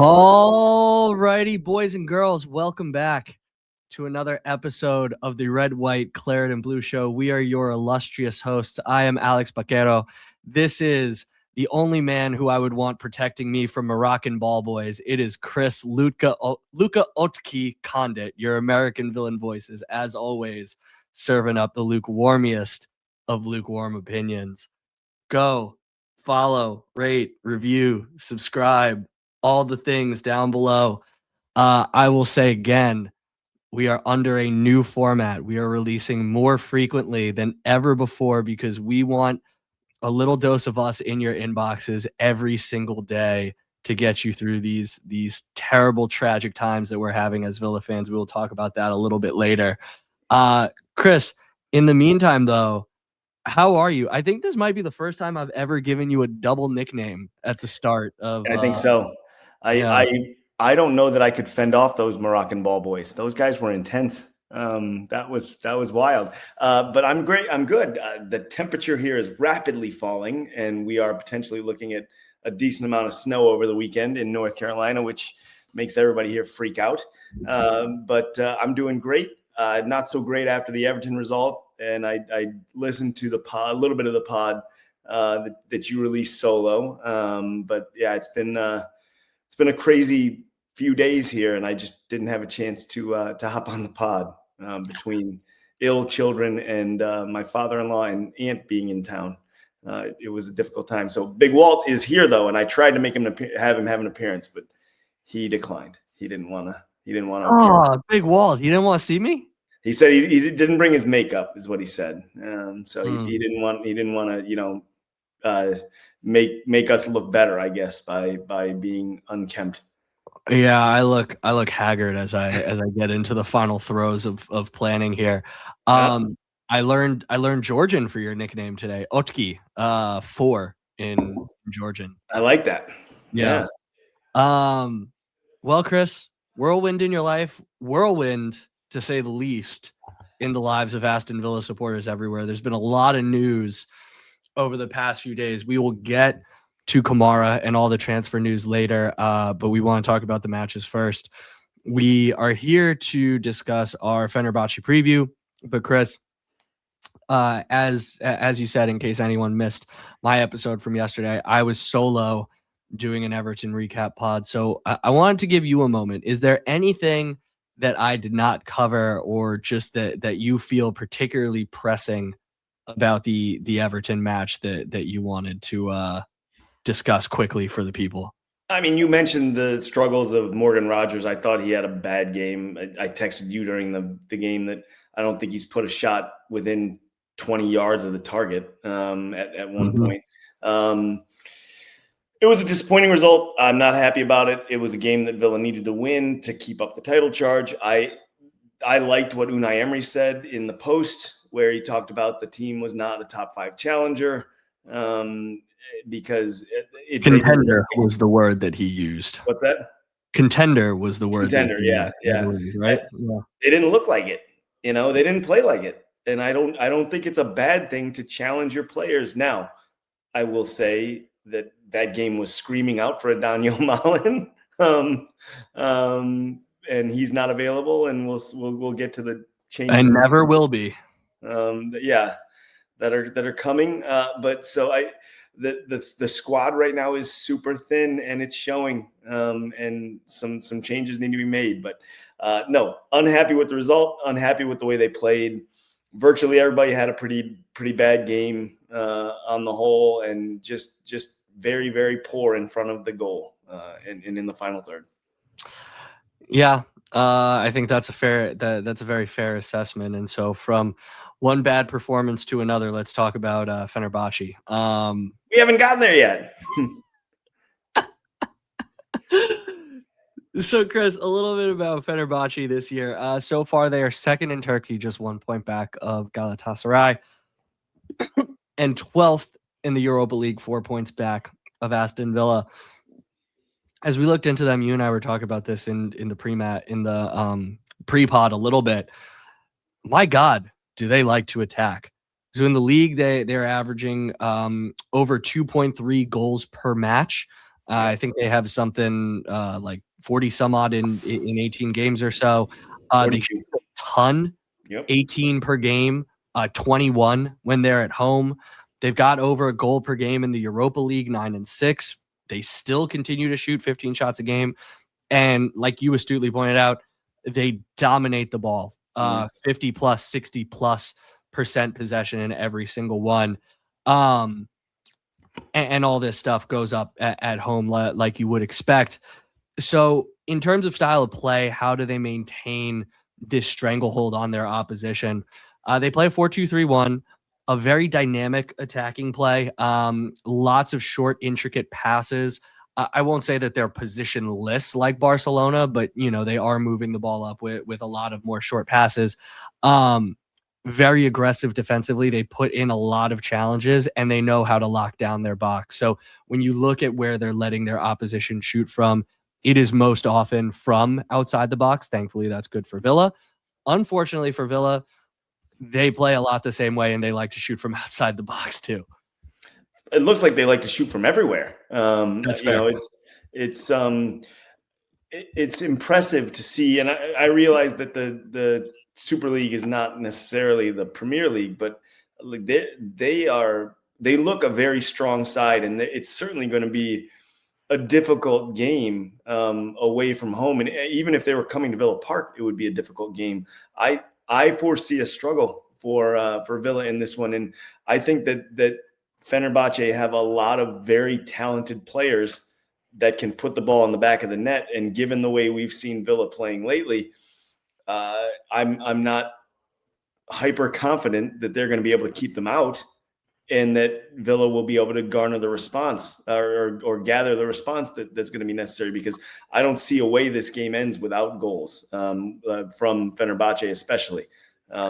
All righty, boys and girls, welcome back to another episode of the Red, White, Claret, and Blue Show. We are your illustrious hosts. I am Alex Baquero. This is the only man who I would want protecting me from Moroccan ball boys. It is Chris Luca Otki Condit, your American villain voices, as always, serving up the lukewarmiest of lukewarm opinions. Go, follow, rate, review, subscribe, all the things down below. I will say again, we are under a new format. We are releasing more frequently than ever before because we want a little dose of us in your inboxes every single day to get you through these terrible, tragic times that we're having as Villa fans. We will talk about that a little bit later. Chris, in the meantime, though, how are you? I think this might be the first time I've ever given you a double nickname at the start of. I think so. I don't know that I could fend off those Moroccan ball boys. Those guys were intense. That was wild. But I'm great. I'm good. The temperature here is rapidly falling, and we are potentially looking at a decent amount of snow over the weekend in North Carolina, which makes everybody here freak out. But I'm doing great. Not so great after the Everton result. And I listened to the pod, a little bit of the pod that you released solo. But yeah, it's been a crazy few days here, and I just didn't have a chance to hop on the pod between ill children and my father-in-law and aunt being in town. It was a difficult time. So Big Walt is here though, and I tried to make him have an appearance, but he declined. He didn't want to. Oh, Big Walt, he didn't want to see me. He said he didn't bring his makeup, is what he said. So he didn't want to, make us look better, I guess, by being unkempt. Yeah, I look haggard as I get into the final throes of planning here. I learned Georgian for your nickname today. Otki, 4 in Georgian. I like that. Yeah. Well, Chris, whirlwind in your life, whirlwind to say the least, in the lives of Aston Villa supporters everywhere. There's been a lot of news over the past few days. We will get to Kamara and all the transfer news later, but we want to talk about the matches first. We are here to discuss our Fenerbahce preview, but Chris, as you said, in case anyone missed my episode from yesterday, I was solo doing an Everton recap pod, so I wanted to give you a moment. Is there anything that I did not cover, or just that you feel particularly pressing about the Everton match that you wanted to discuss quickly for the people? I mean, you mentioned the struggles of Morgan Rogers. I thought he had a bad game. I texted you during the game that I don't think he's put a shot within 20 yards of the target at one point. It was a disappointing result. I'm not happy about it. It was a game that Villa needed to win to keep up the title charge. I liked what Unai Emery said in the post, where he talked about the team was not a top 5 challenger because contender was the word that he used. What's that? Contender was the word. Contender, yeah. Right. Yeah. They didn't look like it. They didn't play like it, and I don't think it's a bad thing to challenge your players. Now, I will say that game was screaming out for a Daniel Malen, and he's not available, and we'll get to the changes. And never will be. That are coming. But so the squad right now is super thin, and it's showing. And some changes need to be made. But no, unhappy with the result. Unhappy with the way they played. Virtually everybody had a pretty bad game on the whole, and just very, very poor in front of the goal and in the final third. Yeah, I think that's a very fair assessment. And so from one bad performance to another, let's talk about Fenerbahce. We haven't gotten there yet. So, Chris, a little bit about Fenerbahce this year. So far, they are second in Turkey, just 1 point back of Galatasaray, and 12th in the Europa League, 4 points back of Aston Villa. As we looked into them, you and I were talking about this in the pre-pod a little bit. My God, do they like to attack? So in the league, they're averaging over 2.3 goals per match. I think they have something like 40 some odd in 18 games or so. They shoot 42. a ton, Yep. 18 per game, 21 when they're at home. They've got over a goal per game in the Europa League, 9-6. They still continue to shoot 15 shots a game. And like you astutely pointed out, they dominate the ball, 50 plus, 60 plus percent possession in every single one. And all this stuff goes up at home like you would expect. So, in terms of style of play, how do they maintain this stranglehold on their opposition? They play 4-2-3-1, a very dynamic attacking play. Lots of short, intricate passes. I won't say that they're positionless like Barcelona, but they are moving the ball up with a lot of more short passes. Um, Very aggressive defensively. They put in a lot of challenges and they know how to lock down their box. So when you look at where they're letting their opposition shoot from, it is most often from outside the box. Thankfully, that's good for Villa. Unfortunately for Villa, they play a lot the same way and they like to shoot from outside the box too. It looks like they like to shoot from everywhere. That's fair. It's it's impressive to see, and I realize that the Super League is not necessarily the Premier League, but like they look a very strong side, and it's certainly going to be a difficult game away from home. And even if they were coming to Villa Park, it would be a difficult game. I foresee a struggle for Villa in this one, and I think that Fenerbahce have a lot of very talented players that can put the ball in the back of the net. And given the way we've seen Villa playing lately, I'm not hyper confident that they're going to be able to keep them out, and that Villa will be able to garner the response or gather the response that's going to be necessary, because I don't see a way this game ends without goals from Fenerbahce, especially.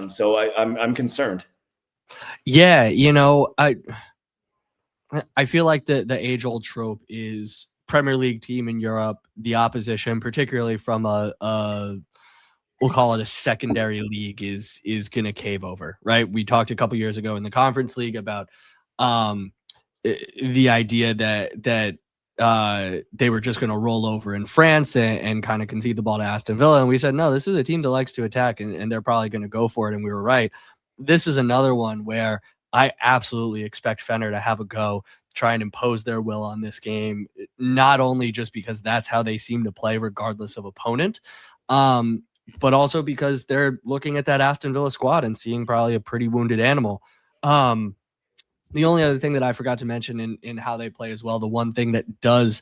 So I'm concerned. Yeah, I feel like the age old trope is Premier League team in Europe, the opposition, particularly from a we'll call it a secondary league, is gonna cave over, right? We talked a couple years ago in the Conference League about um the idea that they were just going to roll over in France and kind of concede the ball to Aston Villa. And we said, no, this is a team that likes to attack and they're probably going to go for it. And we were right. This is another one where I absolutely expect Fener to have a go, try and impose their will on this game, not only just because that's how they seem to play regardless of opponent, but also because they're looking at that Aston Villa squad and seeing probably a pretty wounded animal. The only other thing that I forgot to mention in how they play as well, the one thing that does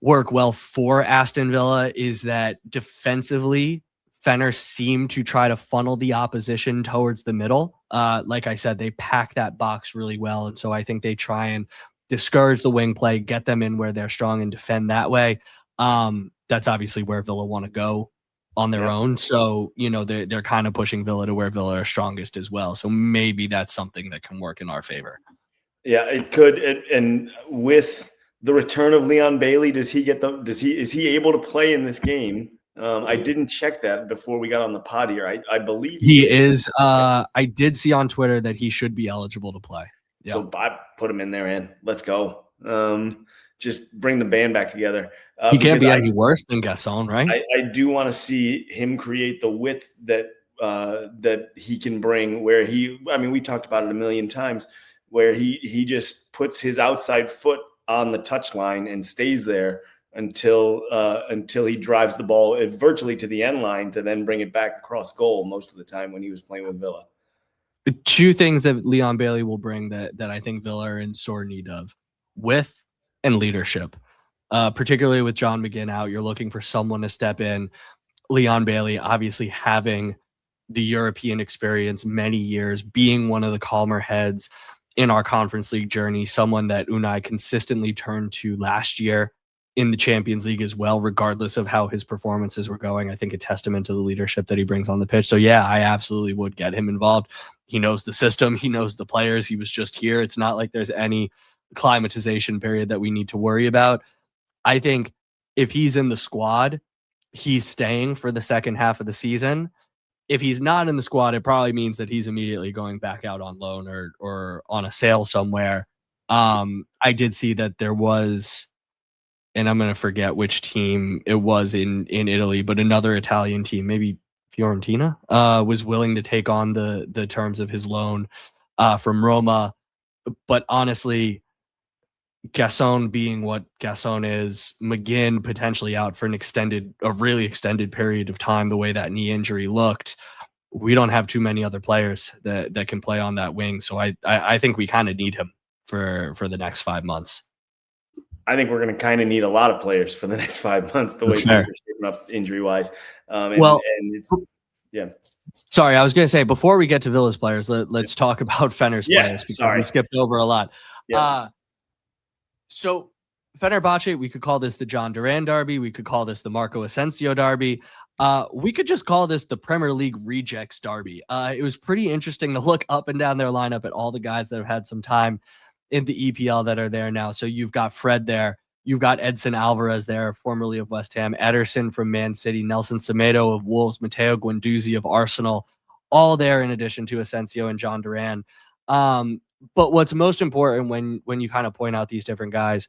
work well for Aston Villa is that defensively, Fener seem to try to funnel the opposition towards the middle. Like I said, they pack that box really well. And so I think they try and discourage the wing play, get them in where they're strong and defend that way. That's obviously where Villa want to go on their own. So, they're kind of pushing Villa to where Villa are strongest as well. So maybe that's something that can work in our favor. Yeah, it could. And with the return of Leon Bailey, is he able to play in this game? I didn't check that before we got on the pod here. I believe he is. I did see on Twitter that he should be eligible to play. Yeah. So I put him in there, and let's go. Just bring the band back together. He can't be any worse than Gasson, right? I do want to see him create the width that he can bring. Where we talked about it a million times, where he just puts his outside foot on the touchline and stays there until he drives the ball virtually to the end line to then bring it back across goal most of the time when he was playing with Villa. Two things that Leon Bailey will bring that I think Villa are in sore need of: width and leadership. Particularly with John McGinn out, you're looking for someone to step in. Leon Bailey, obviously having the European experience, many years, being one of the calmer heads in our Conference League journey, someone that Unai consistently turned to last year in the Champions League as well, regardless of how his performances were going. I think a testament to the leadership that he brings on the pitch. So yeah, I absolutely would get him involved. He knows the system. He knows the players. He was just here. It's not like there's any acclimatization period that we need to worry about. I think if he's in the squad, he's staying for the second half of the season. If he's not in the squad, it probably means that he's immediately going back out on loan or on a sale somewhere. I did see that there was and I'm going to forget which team it was in Italy, but another Italian team, maybe Fiorentina, was willing to take on the terms of his loan from Roma. But honestly, Gasson being what Gasson is, McGinn potentially out for a really extended period of time, the way that knee injury looked, we don't have too many other players that can play on that wing. So I think we kind of need him for the next 5 months. I think we're going to kind of need a lot of players for the next 5 months, the That's way things fair. are shaping up injury wise. Well, And it's, yeah. sorry, I was going to say, before we get to Villa's players, let's talk about Fener's players, because we Sorry. skipped over a lot. Yeah. So Fenerbahce, we could call this the John Duran derby. We could call this the Marco Asensio derby. We could just call this the Premier League rejects derby. It was pretty interesting to look up and down their lineup at all the guys that have had some time in the EPL that are there now. So you've got Fred there. You've got Edson Alvarez there, formerly of West Ham, Ederson from Man City, Nelson Semedo of Wolves, Matteo Guendouzi of Arsenal, all there in addition to Asensio and John Duran. But what's most important when you kind of point out these different guys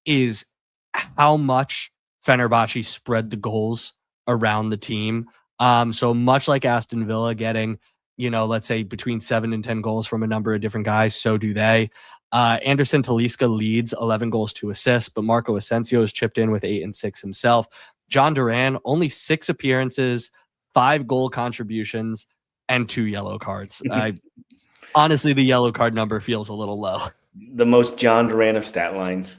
is how much Fenerbahce spread the goals around the team. So much like Aston Villa getting, let's say between 7 and 10 goals from a number of different guys, so do they. Anderson Talisca leads 11 goals, 2 assists, but Marco Asensio has chipped in with 8 and 6 himself. John Duran, only 6 appearances, 5 goal contributions, and 2 yellow cards. Honestly, the yellow card number feels a little low. The most John Duran of stat lines,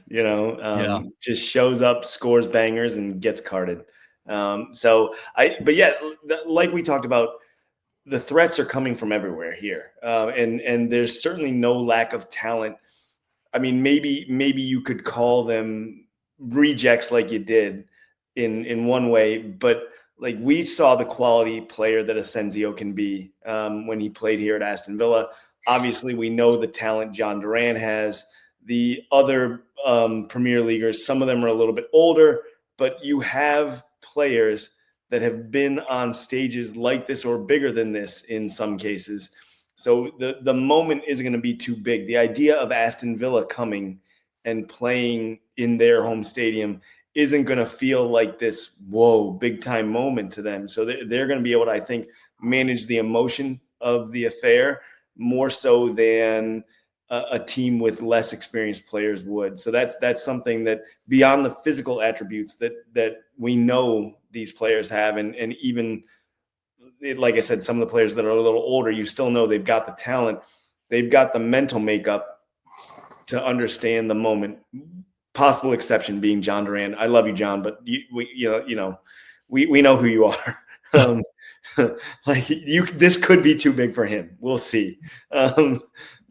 just shows up, scores bangers, and gets carded. But yeah, like we talked about, the threats are coming from everywhere here, and there's certainly no lack of talent. I mean, maybe you could call them rejects, like you did in one way, but like we saw the quality player that Asensio can be when he played here at Aston Villa. Obviously, we know the talent John Duran has. The other Premier Leaguers, some of them are a little bit older, but you have players that have been on stages like this or bigger than this in some cases. So the moment isn't going to be too big. The idea of Aston Villa coming and playing in their home stadium isn't going to feel like this, whoa, big time moment to them. So they're going to be able to, I think, manage the emotion of the affair more so than a team with less experienced players would. So that's something that beyond the physical attributes that we know these players have, and even like I said, some of the players that are a little older, you still know they've got the talent, they've got the mental makeup to understand the moment. Possible exception being John Duran. I love you, John, but we know who you are. This could be too big for him. We'll see.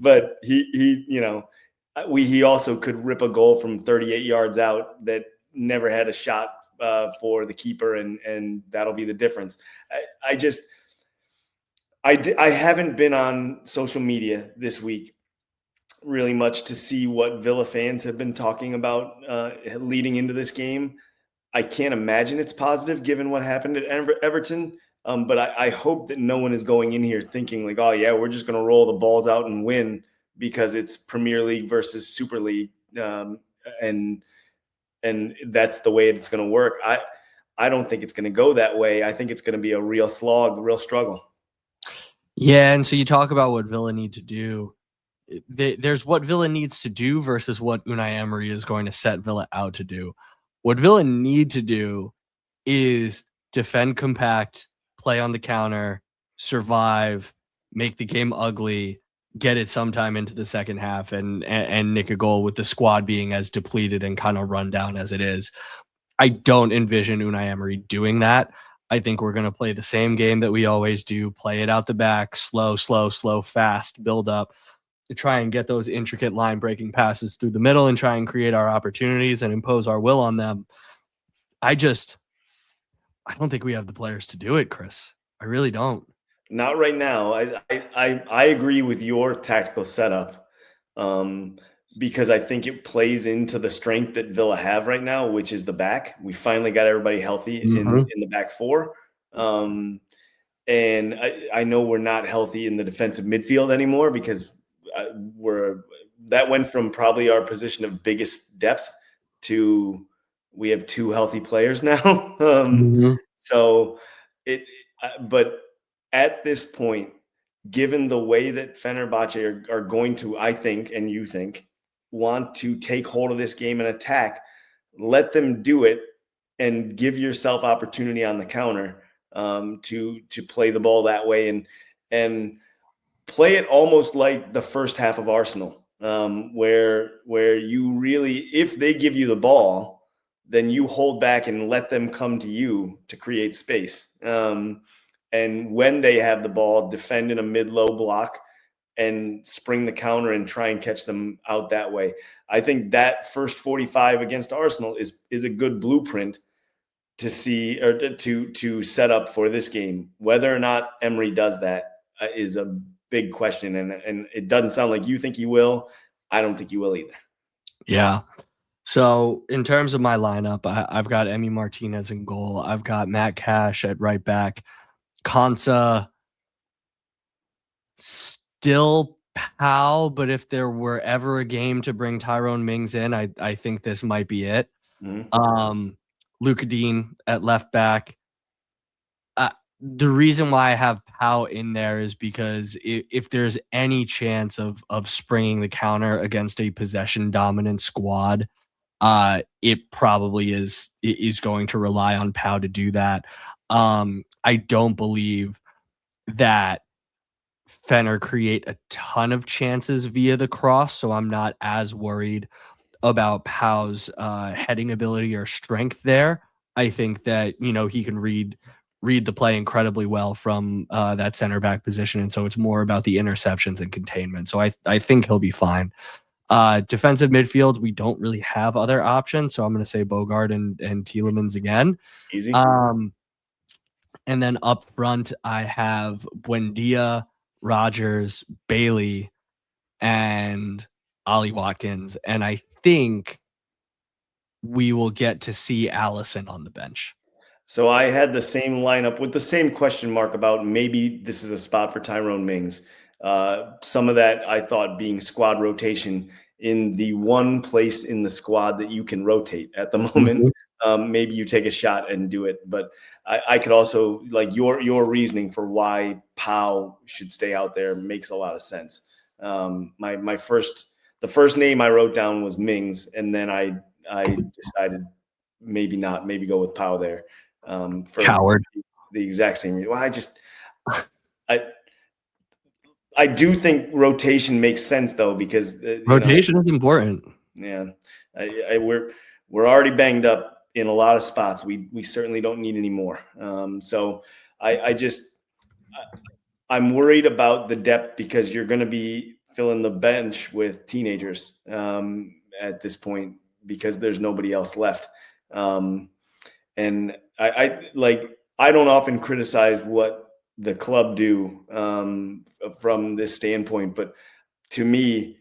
But he also could rip a goal from 38 yards out that never had a shot for the keeper, and that'll be the difference. I haven't been on social media this week really much to see what Villa fans have been talking about leading into this game. I can't imagine it's positive given what happened at Everton. But I hope that no one is going in here thinking like, oh yeah, we're just going to roll the balls out and win because it's Premier League versus Super League. And that's the way it's going to work. I don't think it's going to go that way. I think it's going to be a real slog, real struggle. Yeah, and so you talk about what Villa need to do. There's what Villa needs to do versus what Unai Emery is going to set Villa out to do. What Villa need to do is defend compact, play on the counter, survive, make the game ugly, get it sometime into the second half, and nick a goal with the squad being as depleted and kind of run down as it is. I don't envision Unai Emery doing that. I think we're going to play the same game that we always do, play it out the back, slow, fast, build up, to try and get those intricate line breaking passes through the middle and try and create our opportunities and impose our will on them. I don't think we have the players to do it, Chris. I really don't. Not right now. I agree with your tactical setup because I think it plays into the strength that Villa have right now, which is the back. We finally got everybody healthy in the back four. And I know we're not healthy in the defensive midfield anymore because that went from probably our position of biggest depth to we have 2 healthy players now. Mhm. So but at this point, given the way that Fenerbahce are going to, I think, and you think, want to take hold of this game and attack, let them do it and give yourself opportunity on the counter, to play the ball that way, and play it almost like the first half of Arsenal, where you really, if they give you the ball, then you hold back and let them come to you to create space. And when they have the ball, defend in a mid-low block and spring the counter and try and catch them out that way. I think that first 45 against Arsenal is a good blueprint to see, or to set up for this game. Whether or not Emery does that is a big question, and it doesn't sound like you think he will. I don't think he will either. Yeah. So in terms of my lineup, I've got Emi Martinez in goal. I've got Matt Cash at right back. Konsa still Powell, but if there were ever a game to bring Tyrone Mings in, I think this might be it. Mm-hmm. Luka Dean at left back. The reason why I have Powell in there is because if there's any chance of springing the counter against a possession dominant squad, it probably is going to rely on Powell to do that. I don't believe that Fenner create a ton of chances via the cross, so I'm not as worried about Powell's heading ability or strength there. I think that he can read the play incredibly well from that center back position, and so it's more about the interceptions and containment. So I think he'll be fine. Defensive midfield, we don't really have other options, so I'm going to say Bogart and Tielemans again. Easy. And then up front, I have Buendia, Rogers, Bailey, and Ollie Watkins. And I think we will get to see Allison on the bench. So I had the same lineup with the same question mark about maybe this is a spot for Tyrone Mings. Some of that I thought being squad rotation in the one place in the squad that you can rotate at the moment. Maybe you take a shot and do it. But I could also, like, your reasoning for why Powell should stay out there makes a lot of sense. The first name I wrote down was Mings, and then I decided maybe not, maybe go with Powell there. For Coward. the exact same reason. Well, I do think rotation makes sense though, because rotation is important. Yeah, we're already banged up in a lot of spots. We certainly don't need any more. So I'm worried about the depth, because you're going to be filling the bench with teenagers at this point, because there's nobody else left. And I don't often criticize what the club do from this standpoint, but to me,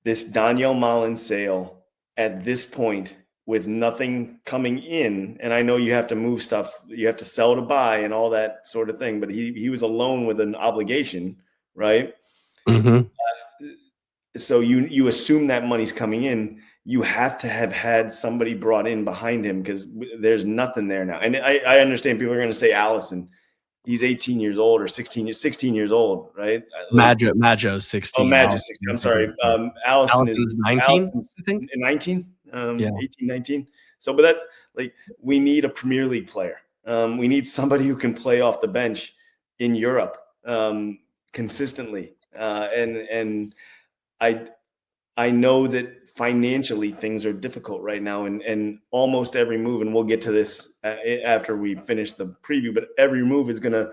this Daniel Malin sale at this point, with nothing coming in, and I know you have to move stuff, you have to sell to buy and all that sort of thing, but he was alone with an obligation, right? Mm-hmm. So you assume that money's coming in. You have to have had somebody brought in behind him, because there's nothing there now. And I understand people are going to say Allison. He's 18 years old, or 16 years old, right? Maggio's 16. Oh, Maggio's 16. I'm sorry. Allison's 19, Allison's I think. 19, Yeah. 18, 19. So, but that's like, we need a Premier League player. We need somebody who can play off the bench in Europe consistently. And I know that financially things are difficult right now, and almost every move, and we'll get to this after we finish the preview, but every move is going to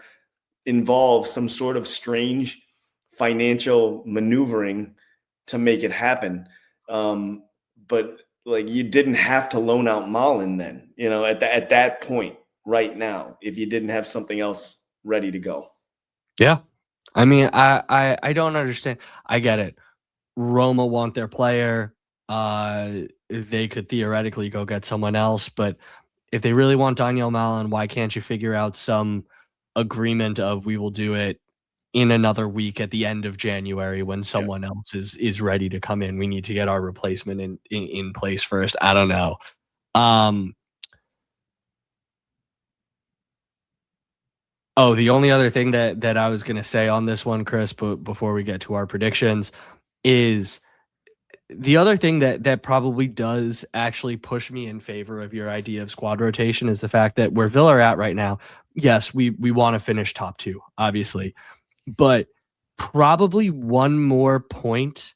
involve some sort of strange financial maneuvering to make it happen. But like, you didn't have to loan out Malin then, at that point right now, if you didn't have something else ready to go. Yeah. I mean, I don't understand. I get it. Roma want their player. They could theoretically go get someone else, but if they really want Daniel Malin, why can't you figure out some agreement of, we will do it in another week at the end of January when someone else is ready to come in? We need to get our replacement in place first. I don't know. Oh, the only other thing that I was going to say on this one, Chris, but before we get to our predictions, is the other thing that probably does actually push me in favor of your idea of squad rotation is the fact that where Villa are at right now, yes, we want to finish top 2, obviously, but probably one more point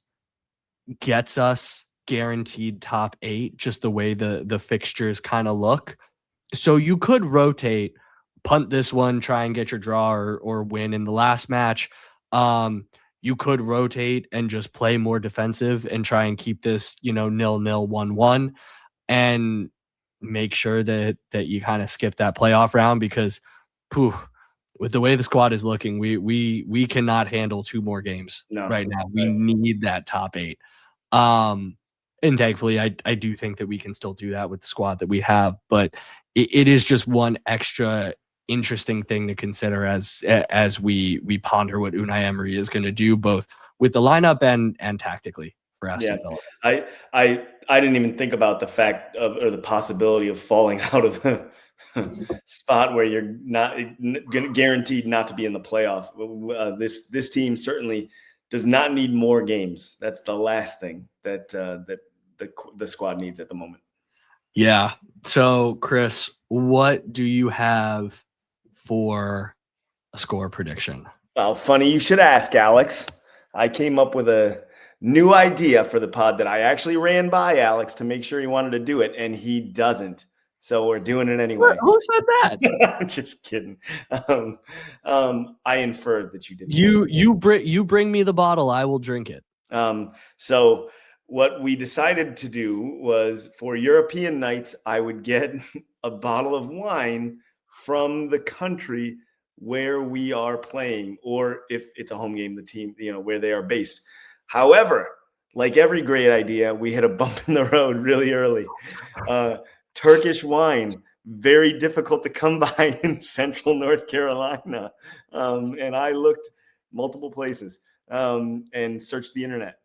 gets us guaranteed top 8, just the way the fixtures kind of look. So you could rotate, punt this one, try and get your draw or win in the last match. You could rotate and just play more defensive and try and keep this, 0-0, 1-1, and make sure that you kind of skip that playoff round because, with the way the squad is looking, we cannot handle 2 more games right now. We need that top 8. And thankfully, I do think that we can still do that with the squad that we have, but it is just one extra interesting thing to consider as we ponder what Unai Emery is going to do, both with the lineup and tactically for Aston Villa. I didn't even think about the fact of or the possibility of falling out of the spot where you're not guaranteed not to be in the playoff. This team certainly does not need more games. That's the last thing that the squad needs at the moment. Yeah. So, Chris, what do you have for a score prediction? Well, funny you should ask, Alex. I came up with a new idea for the pod that I actually ran by Alex to make sure he wanted to do it, and he doesn't. So we're doing it anyway. Who said that? I'm just kidding. I inferred that you didn't. You bring me the bottle, I will drink it. So what we decided to do was for European nights, I would get a bottle of wine from the country where we are playing, or if it's a home game, the team, where they are based. However, like every great idea, we hit a bump in the road really early. Turkish wine, very difficult to come by in central North Carolina. And I looked multiple places and searched the internet.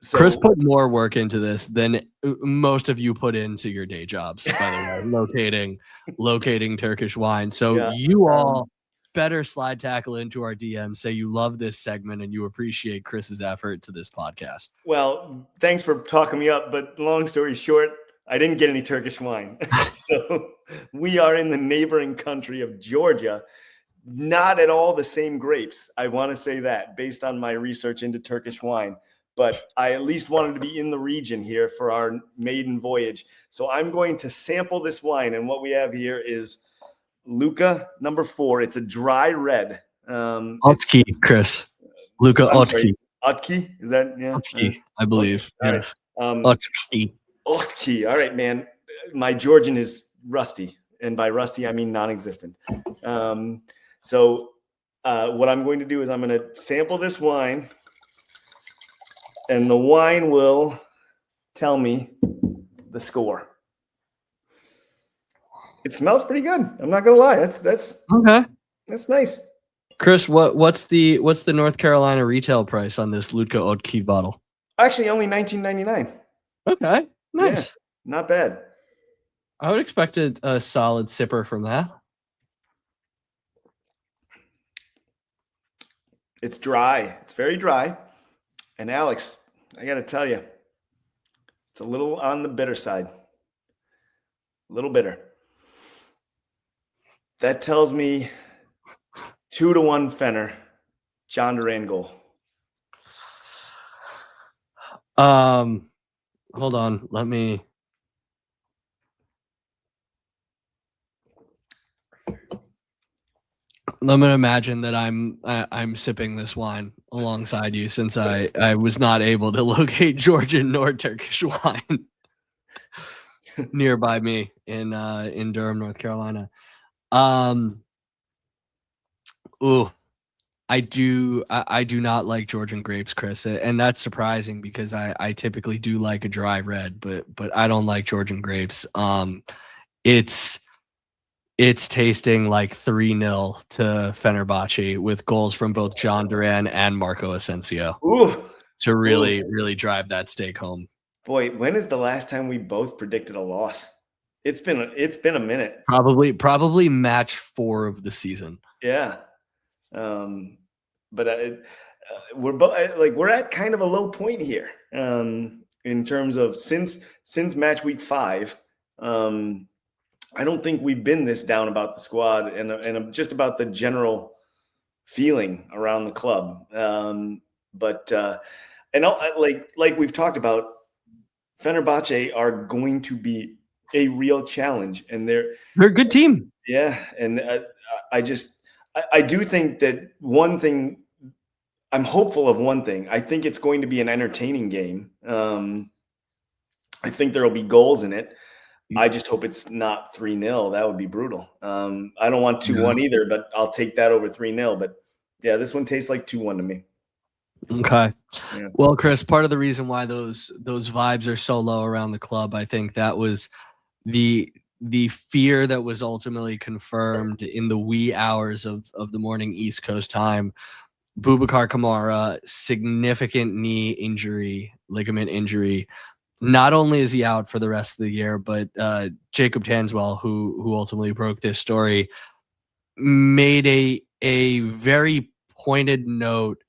So Chris put more work into this than most of you put into your day jobs, by the way, locating Turkish wine. So you all better slide tackle into our DM, say you love this segment and you appreciate Chris's effort to this podcast. Well, thanks for talking me up, but long story short, I didn't get any Turkish wine. So we are in the neighboring country of Georgia. Not at all the same grapes. I want to say that based on my research into Turkish wine. But I at least wanted to be in the region here for our maiden voyage. So I'm going to sample this wine. And what we have here is Luca number 4. It's a dry red. Otki, Chris. Luca Otki. Otki? Is that? Yeah. Otki, I believe. Yes. Otki. Otki. All right, man. My Georgian is rusty. And by rusty, I mean non-existent. So what I'm going to do is I'm going to sample this wine. And the wine will tell me the score. It smells pretty good. I'm not gonna lie. That's okay. That's nice. Chris, what's the North Carolina retail price on this Luca Otki bottle? Actually, only $19.99. Okay, nice. Yeah, not bad. I would expect a solid sipper from that. It's dry. It's very dry. And Alex, I got to tell you, it's a little on the bitter side. A little bitter. That tells me 2-1 Fener. John Duran goal. Hold on. Let me. I'm gonna imagine that I'm sipping this wine alongside you since I was not able to locate Georgian nor Turkish wine nearby me in Durham, North Carolina. I do not like Georgian grapes, Chris, and that's surprising because I typically do like a dry red, but I don't like Georgian grapes. It's tasting like 3-0 to Fenerbache with goals from both John Duran and Marco Asensio. To really drive that stake home. Boy, when is the last time we both predicted a loss? It's been a minute. Probably match 4 of the season. Yeah. But we're at kind of a low point here in terms of since match week 5. I don't think we've been this down about the squad and just about the general feeling around the club. Like we've talked about, Fenerbahce are going to be a real challenge, and they're a good team. Yeah, and I do think that one thing. I'm hopeful of one thing. I think it's going to be an entertaining game. I think there will be goals in it. I just hope it's not 3-0. That would be brutal. I don't want 2-1 either, but I'll take that over 3-0. But yeah, this one tastes like 2-1 to me. Okay. Yeah. Well, Chris, part of the reason why those vibes are so low around the club, I think that was the fear that was ultimately confirmed in the wee hours of the morning East Coast time. Boubacar Kamara, significant knee injury, ligament injury. Not only is he out for the rest of the year, but Jacob Tanswell, who ultimately broke this story, made a very pointed note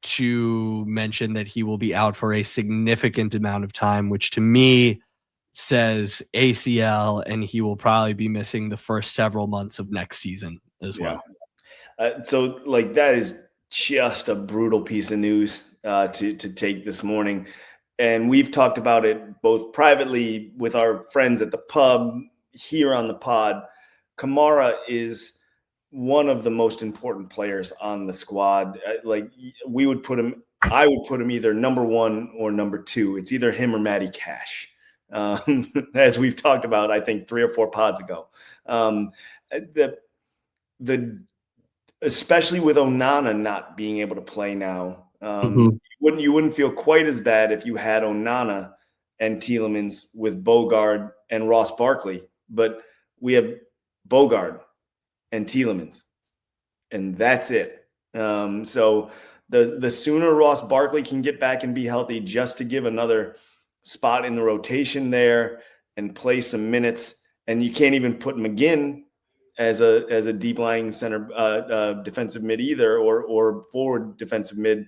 to mention that he will be out for a significant amount of time, which to me says ACL, and he will probably be missing the first several months of next season as well. So that is just a brutal piece of news to take this morning. And we've talked about it both privately with our friends at the pub, here on the pod. Kamara is one of the most important players on the squad. We would put him, I would put him either number 1 or number 2. It's either him or Matty Cash, as we've talked about, I think 3 or 4 pods ago. Especially with Onana not being able to play now, you wouldn't feel quite as bad if you had Onana and Tielemans with Bogard and Ross Barkley, but we have Bogard and Tielemans, and that's it. So the sooner Ross Barkley can get back and be healthy, just to give another spot in the rotation there and play some minutes, and you can't even put McGinn as a deep lying center defensive mid either, or forward defensive mid,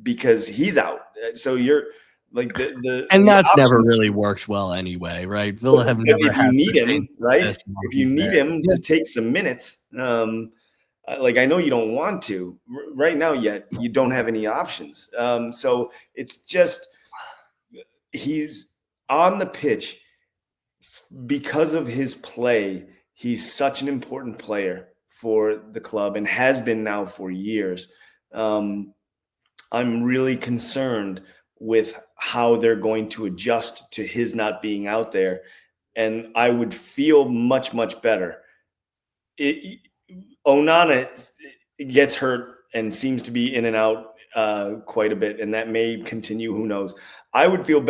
because he's out. So you're like and that's options, never really worked well anyway, right? Villa have never if you need him, right? If you need him to take some minutes, I know you don't want to right now yet. You don't have any options. So it's just, he's on the pitch because of his play. He's such an important player for the club and has been now for years. I'm really concerned with how they're going to adjust to his not being out there. And I would feel much, much better. Onana gets hurt and seems to be in and out quite a bit, and that may continue. Who knows? I would feel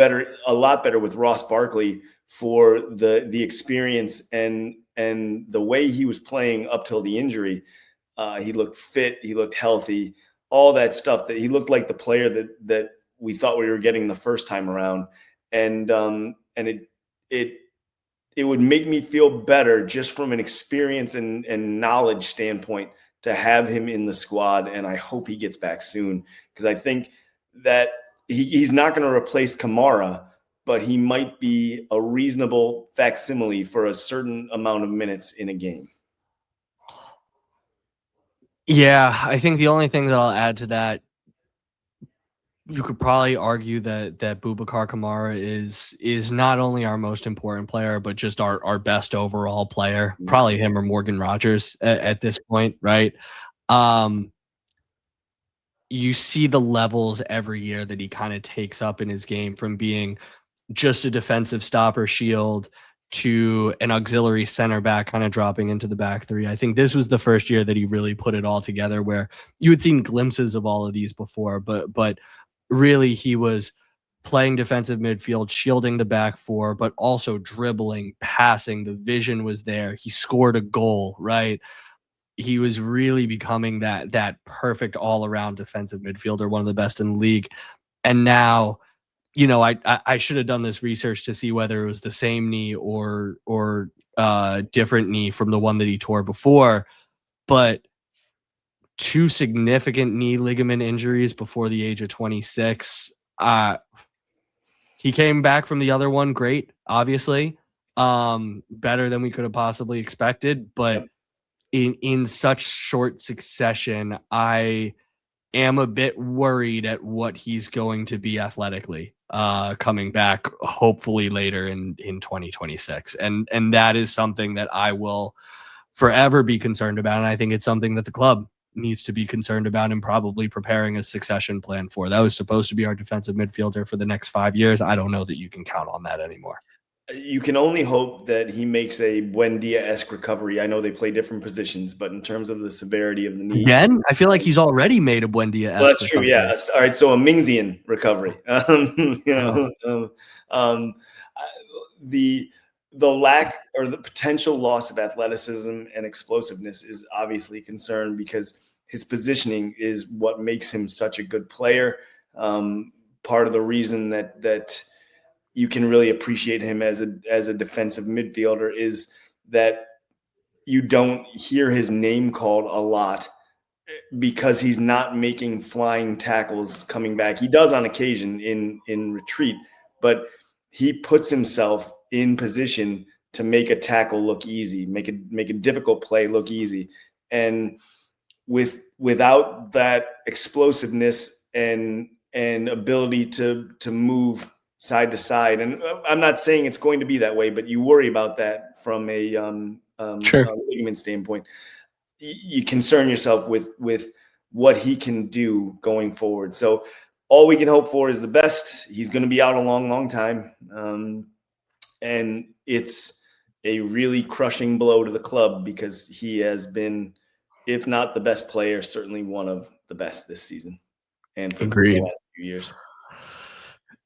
a lot better with Ross Barkley for the experience and the way he was playing up till the injury. He looked fit. He looked healthy. All that stuff, that he looked like the player that we thought we were getting the first time around. And it would make me feel better just from an experience and knowledge standpoint to have him in the squad. And I hope he gets back soon, because I think that he's not going to replace Kamara, but he might be a reasonable facsimile for a certain amount of minutes in a game. Yeah, I think the only thing that I'll add to that, you could probably argue that Boubacar Kamara is not only our most important player, but just our best overall player. Probably him or Morgan Rogers at this point, right? You see the levels every year that he kind of takes up in his game, from being just a defensive stopper shield to an auxiliary center back, kind of dropping into the back 3. I think this was the first year that he really put it all together, where you had seen glimpses of all of these before, but really he was playing defensive midfield, shielding the back 4, but also dribbling, passing. The vision was there. He scored a goal, right? He was really becoming that perfect all-around defensive midfielder, one of the best in the league. And now I should have done this research to see whether it was the same knee or different knee from the one that he tore before, but 2 significant knee ligament injuries before the age of 26. He came back from the other one great, obviously, better than we could have possibly expected, but in such short succession, I am a bit worried at what he's going to be athletically coming back, hopefully later in 2026. And that is something that I will forever be concerned about. And I think it's something that the club needs to be concerned about and probably preparing a succession plan for. That was supposed to be our defensive midfielder for the next 5 years. I don't know that you can count on that anymore. You can only hope that he makes a Buendia-esque recovery. I know they play different positions, but in terms of the severity of the knee, again, I feel like he's already made a Buendia-esque. Well, that's true. Yeah. All right. So a Mingsian recovery. The lack or the potential loss of athleticism and explosiveness is obviously a concern because his positioning is what makes him such a good player. Part of the reason that you can really appreciate him as a defensive midfielder is that you don't hear his name called a lot because he's not making flying tackles coming back. He does on occasion in retreat, but he puts himself in position to make a tackle look easy, make a difficult play look easy. And without that explosiveness and ability to move side to side, and I'm not saying it's going to be that way, but you worry about that from a ligament standpoint. You concern yourself with what he can do going forward. So all we can hope for is the best. He's going to be out a long, long time. And it's a really crushing blow to the club because he has been, if not the best player, certainly one of the best this season and for the last few years.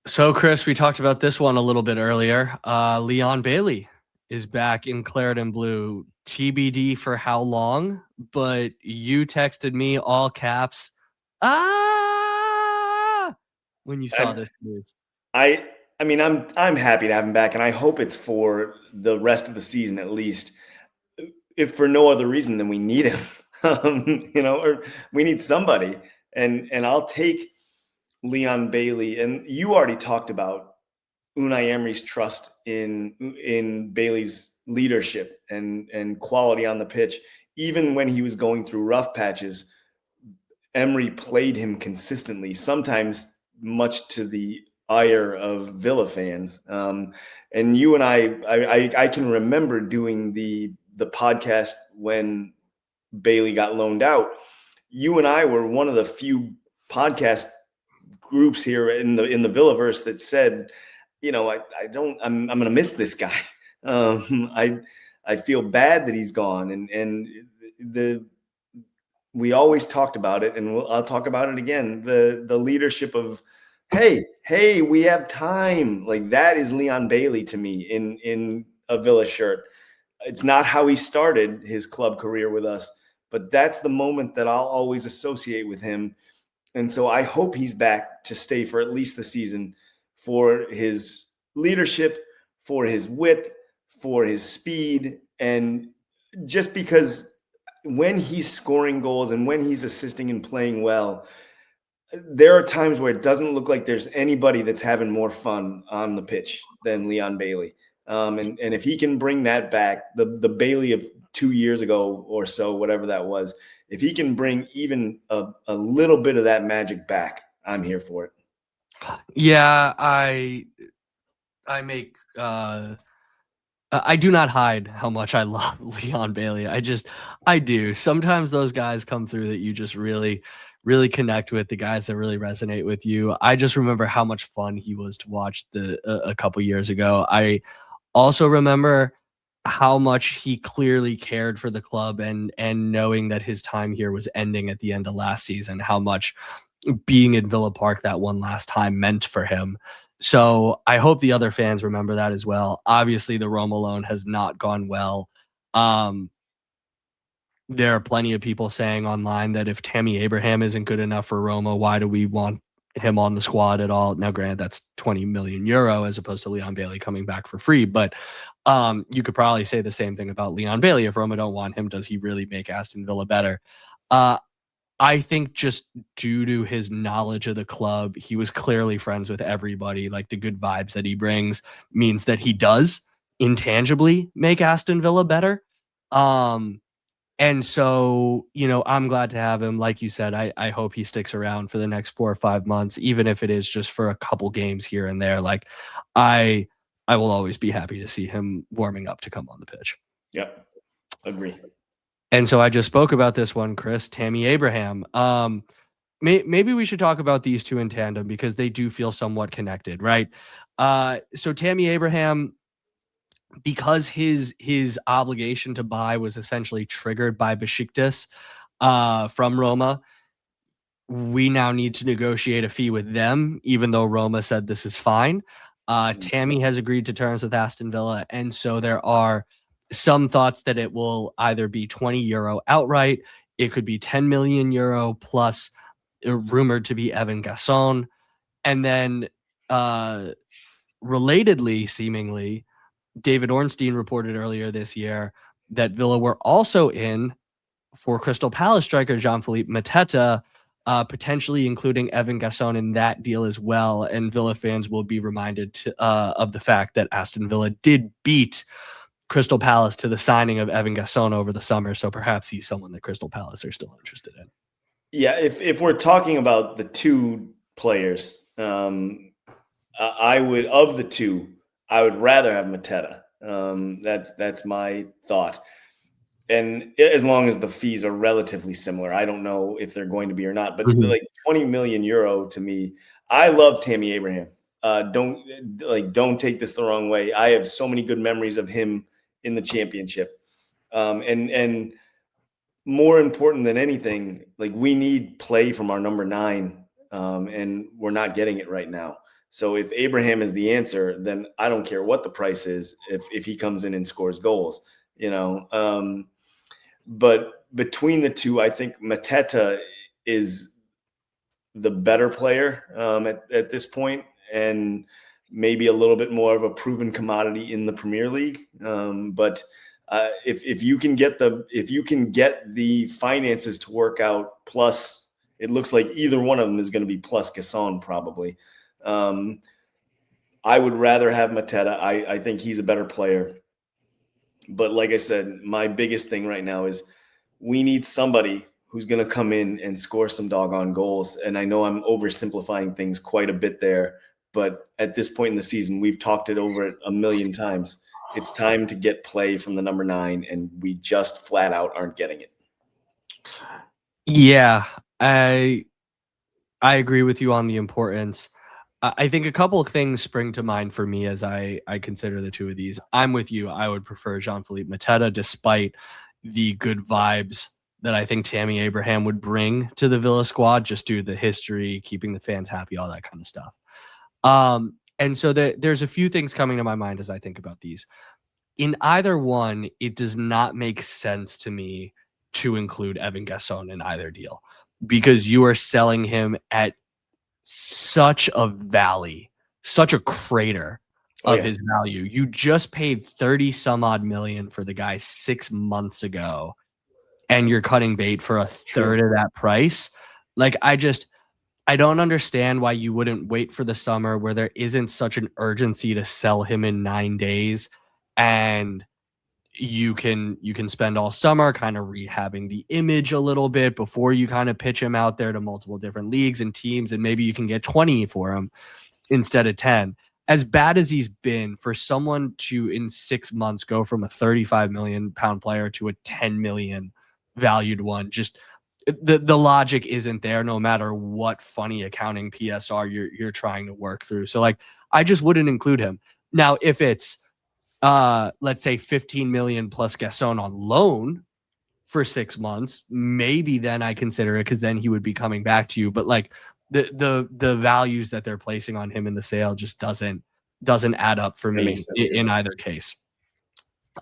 So, Chris, we talked about this one a little bit earlier. Leon Bailey is back in Claret and Blue. TBD for how long, but you texted me all caps, when you saw this news. I mean, I'm happy to have him back, and I hope it's for the rest of the season at least, if for no other reason than we need him, or we need somebody, and I'll take Leon Bailey. And you already talked about Unai Emery's trust in Bailey's leadership and quality on the pitch. Even when he was going through rough patches, Emery played him consistently, sometimes much to the ire of Villa fans. And you and I can remember doing the podcast when Bailey got loaned out. You and I were one of the few podcast groups here in the Villaverse that said, I'm going to miss this guy. I feel bad that he's gone, and we always talked about it, and I'll talk about it again. The leadership of, hey, we have time. Like, that is Leon Bailey to me in a Villa shirt. It's not how he started his club career with us, but that's the moment that I'll always associate with him. And so I hope he's back to stay for at least the season, for his leadership, for his width, for his speed, and just because when he's scoring goals and when he's assisting and playing well, there are times where it doesn't look like there's anybody that's having more fun on the pitch than Leon Bailey. And if he can bring that back, the Bailey of 2 years ago or so, whatever that was, if he can bring even a little bit of that magic back, I'm here for it. Yeah, I do not hide how much I love Leon Bailey. I do. Sometimes those guys come through that you just really, really connect with, the guys that really resonate with you. I just remember how much fun he was to watch a couple years ago. I also remember how much he clearly cared for the club, and knowing that his time here was ending at the end of last season, how much being in Villa Park that one last time meant for him. So I hope the other fans remember that as well. Obviously, the Roma loan has not gone well. There are plenty of people saying online that if Tammy Abraham isn't good enough for Roma, why do we want him on the squad at all. Now, granted, that's 20 million euro as opposed to Leon Bailey coming back for free, but you could probably say the same thing about Leon Bailey. If Roma don't want him, does he really make Aston Villa better? I think just due to his knowledge of the club, he was clearly friends with everybody. Like, the good vibes that he brings means that he does intangibly make Aston Villa better. And so, I'm glad to have him. Like you said, I hope he sticks around for the next 4 or 5 months, even if it is just for a couple games here and there. Like, I will always be happy to see him warming up to come on the pitch. Yep. Agree. And so I just spoke about this one, Chris, Tammy Abraham. Maybe we should talk about these two in tandem because they do feel somewhat connected, right? So Tammy Abraham, because his obligation to buy was essentially triggered by Besiktas from Roma, we now need to negotiate a fee with them, even though Roma said this is fine. Tammy has agreed to terms with Aston Villa, and so there are some thoughts that it will either be 20 euro outright, it could be 10 million euro plus rumored to be Evan Gasson, and then relatedly, seemingly, David Ornstein reported earlier this year that Villa were also in for Crystal Palace striker Jean-Philippe Mateta, potentially including Evan Gasson in that deal as well. And Villa fans will be reminded of the fact that Aston Villa did beat Crystal Palace to the signing of Evan Gasson over the summer. So perhaps he's someone that Crystal Palace are still interested in. Yeah, if we're talking about the two players, I would, of the two, I would rather have Mateta. That's my thought. And as long as the fees are relatively similar, I don't know if they're going to be or not, but like 20 million euro to me, I love Tammy Abraham. Don't take this the wrong way. I have so many good memories of him in the championship. And more important than anything, like, we need play from our number 9, and we're not getting it right now. So if Abraham is the answer, then I don't care what the price is if he comes in and scores goals, But between the two, I think Mateta is the better player at this point, and maybe a little bit more of a proven commodity in the Premier League. But if you can get the finances to work out, plus it looks like either one of them is going to be plus Gasson probably. I would rather have Mateta. I think he's a better player. But like I said, my biggest thing right now is we need somebody who's going to come in and score some doggone goals. And I know I'm oversimplifying things quite a bit there, but at this point in the season, we've talked it over a million times. It's time to get play from the number 9, and we just flat out aren't getting it. Yeah, I agree with you on the importance. I think a couple of things spring to mind for me as I consider the two of these. I'm with you. I would prefer Jean-Philippe Mateta, despite the good vibes that I think Tammy Abraham would bring to the Villa squad, just due to the history, keeping the fans happy, all that kind of stuff. And so there's a few things coming to my mind as I think about these. In either one, it does not make sense to me to include Evan Gasson in either deal, because you are selling him at such a valley, such a crater of his value. You just paid 30 some odd million for the guy 6 months ago, and you're cutting bait for a third of that price. Like, I don't understand why you wouldn't wait for the summer, where there isn't such an urgency to sell him in 9 days, and you can spend all summer kind of rehabbing the image a little bit before you kind of pitch him out there to multiple different leagues and teams, and maybe you can get 20 for him instead of 10. As bad as he's been, for someone to in 6 months go from a 35 million pound player to a 10 million valued one, just the logic isn't there, no matter what funny accounting PSR you're trying to work through. So, like, I just wouldn't include him. Now, if it's let's say 15 million plus Gasson on loan for 6 months, maybe then I consider it, because then he would be coming back to you. But like, the values that they're placing on him in the sale just doesn't add up for me in either case.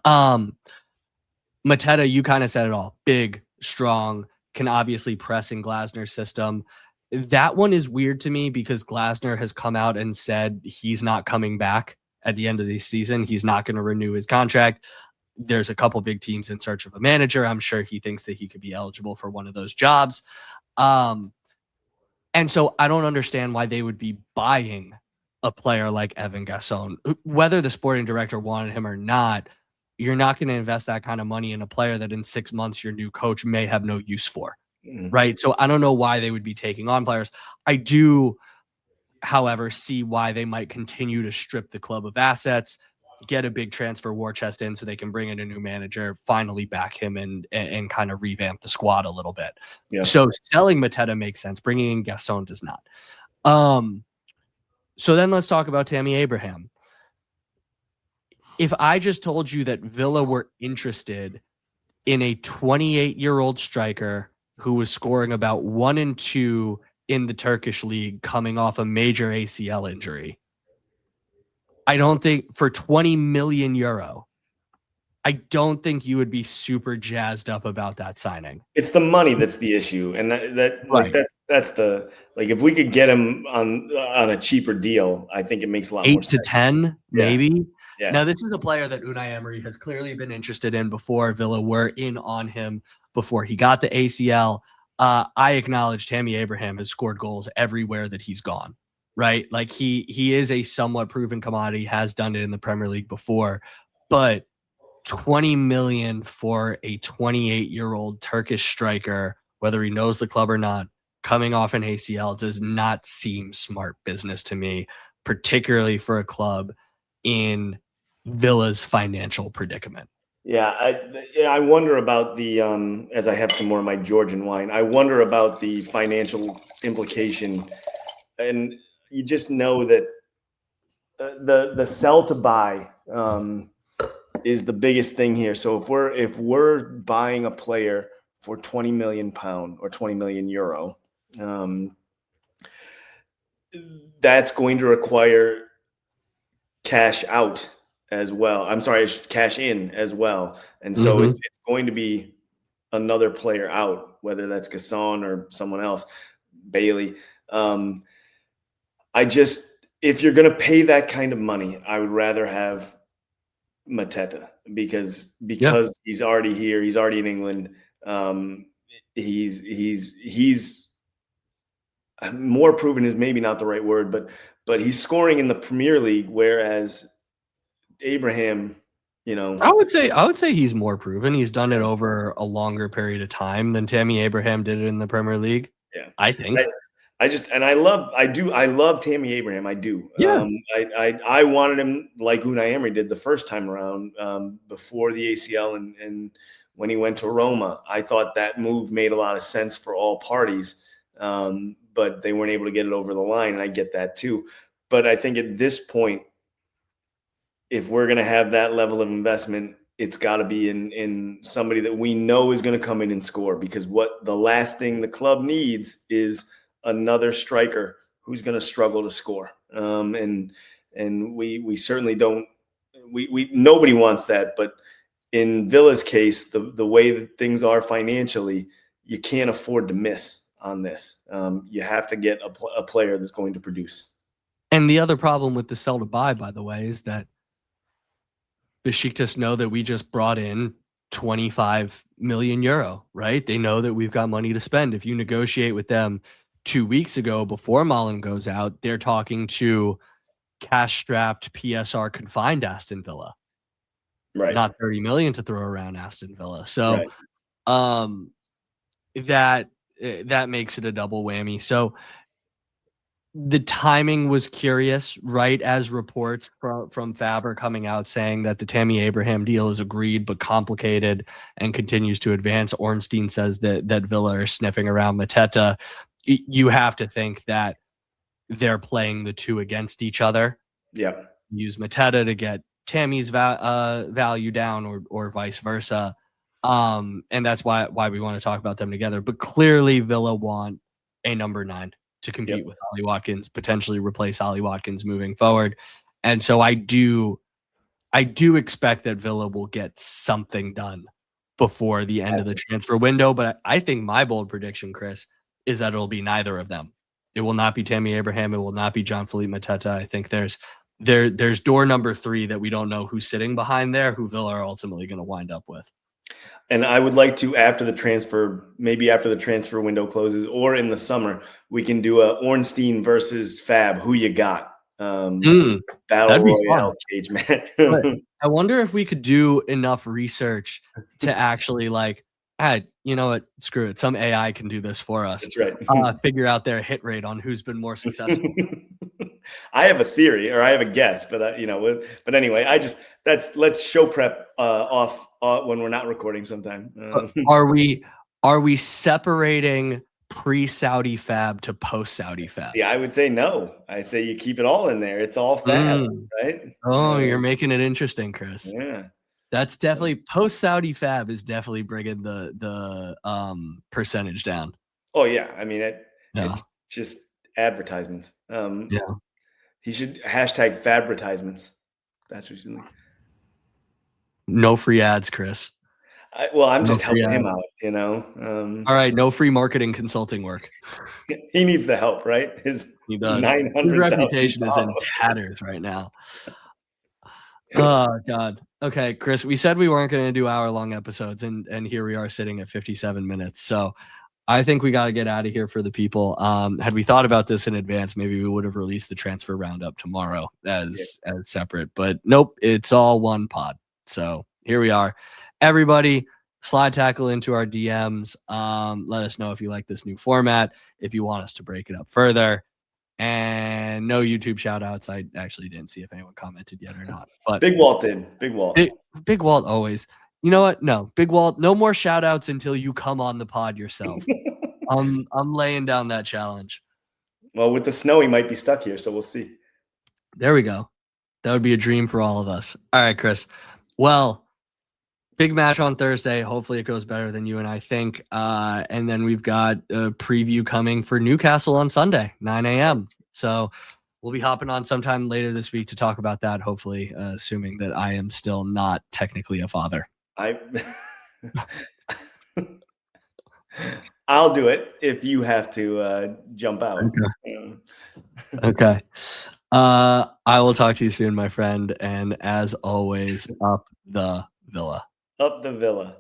Mateta, you kind of said it all. Big, strong, can obviously press in Glasner's system. That one is weird to me because Glasner has come out and said he's not coming back at the end of the season. He's not going to renew his contract. There's a couple big teams in search of a manager. I'm sure he thinks that he could be eligible for one of those jobs. And so I don't understand why they would be buying a player like Evan Gasson. Whether the sporting director wanted him or not, you're not going to invest that kind of money in a player that in 6 months your new coach may have no use for. Right. So I don't know why they would be taking on players. I do, however, see why they might continue to strip the club of assets, get a big transfer war chest in so they can bring in a new manager, finally back him and kind of revamp the squad a little bit. Yeah. So selling Mateta makes sense. Bringing in Gasson does not. So then let's talk about Tammy Abraham. If I just told you that Villa were interested in a 28-year-old striker who was scoring about 1 and 2 in the Turkish league coming off a major ACL injury, I don't think for 20 million euro, I don't think you would be super jazzed up about that signing. It's the money that's the issue. And that's the, like, if we could get him on a cheaper deal, I think it makes a lot more sense. 8 to 10, maybe. Yeah. Now, this is a player that Unai Emery has clearly been interested in before. Villa were in on him before he got the ACL. I acknowledge Tammy Abraham has scored goals everywhere that he's gone, right? Like he is a somewhat proven commodity, has done it in the Premier League before, but 20 million for a 28-year-old Turkish striker, whether he knows the club or not, coming off an ACL does not seem smart business to me, particularly for a club in Villa's financial predicament. Yeah, I wonder about the as I have some more of my Georgian wine, I wonder about the financial implication, and you just know that the sell to buy is the biggest thing here. So if we're buying a player for £20 million or 20 million euro, that's going to require cash out as well. I'm sorry, cash in as well. And so it's going to be another player out, whether that's Gasson or someone else, Bailey. If you're going to pay that kind of money, I would rather have Mateta because he's already here. He's already in England. He's more proven is maybe not the right word, but he's scoring in the Premier League, whereas Abraham, I would say he's more proven. He's done it over a longer period of time than Tammy Abraham did it in the Premier League. Yeah, I think. I love Tammy Abraham. I do. Yeah. I wanted him like Unai Emery did the first time around before the ACL and when he went to Roma. I thought that move made a lot of sense for all parties, but they weren't able to get it over the line, and I get that too. But I think at this point, if we're going to have that level of investment, it's got to be in somebody that we know is going to come in and score, because what the last thing the club needs is another striker who's going to struggle to score. And we certainly don't, nobody wants that, but in Villa's case, the way that things are financially, you can't afford to miss on this. You have to get a player that's going to produce. And the other problem with the sell to buy, by the way, is that Besiktas know that we just brought in 25 million euro, right? They know that we've got money to spend. If you negotiate with them 2 weeks ago before Malin goes out, they're talking to cash-strapped PSR confined Aston Villa. Right. Not 30 million to throw around Aston Villa. So that makes it a double whammy. So the timing was curious, right? As reports from Faber coming out saying that the Tammy Abraham deal is agreed but complicated and continues to advance. Ornstein says that Villa are sniffing around Mateta. You have to think that they're playing the two against each other. Yeah. Use Mateta to get Tammy's value down or vice versa. And that's why we want to talk about them together. But clearly Villa want a number 9 to compete with Ollie Watkins, potentially replace Ollie Watkins moving forward. And so I do expect that Villa will get something done before the end of the transfer window. But I think my bold prediction, Chris, is that it'll be neither of them It will not be Tammy Abraham. It will not be John Philippe Mateta. I think there's door number 3 that we don't know who's sitting behind there, who Villa are ultimately going to wind up with. And I would like to, maybe after the transfer window closes or in the summer, we can do a Ornstein versus Fab. Who you got? Battle Royale cage match. I wonder if we could do enough research to actually you know what? Screw it. Some AI can do this for us. That's right. Figure out their hit rate on who's been more successful. I have a theory, or I have a guess, but but anyway, let's show prep off when we're not recording sometime. Are we separating pre-Saudi Fab to post-Saudi Fab? Yeah, I would say no. I say you keep it all in there. It's all Fab, right? Oh, you're making it interesting, Chris. Yeah. That's definitely post-Saudi Fab is definitely bringing the percentage down. Oh yeah, I mean it's just advertisements. Yeah, he should hashtag Fabvertisements. That's what you do. No free ads, Chris. I'm just helping him out, you know. All right, no free marketing consulting work. He needs the help, right? He does. 900,000 His reputation is in tatters right now. Oh God. Okay, Chris. We said we weren't going to do hour-long episodes, and here we are sitting at 57 minutes. So I think we got to get out of here for the people. Had we thought about this in advance, maybe we would have released the transfer roundup tomorrow as separate. But nope, it's all one pod. So here we are. Everybody, slide tackle into our DMs. Let us know if you like this new format, if you want us to break it up further. And no YouTube shout outs. I actually didn't see if anyone commented yet or not. But Big Walt did. Big Walt. Big Walt always. You know what? No, Big Walt, no more shout outs until you come on the pod yourself. I'm laying down that challenge. Well, with the snow, he might be stuck here, so we'll see. There we go. That would be a dream for all of us. All right, Chris. Well, big match on Thursday. Hopefully it goes better than you and I think. And then we've got a preview coming for Newcastle on Sunday, 9 a.m. So we'll be hopping on sometime later this week to talk about that, hopefully, assuming that I am still not technically a father. I'll do it if you have to jump out. Okay. I will talk to you soon, my friend. And as always, up the Villa. Up the Villa.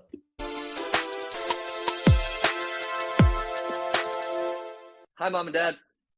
Hi, Mom and Dad.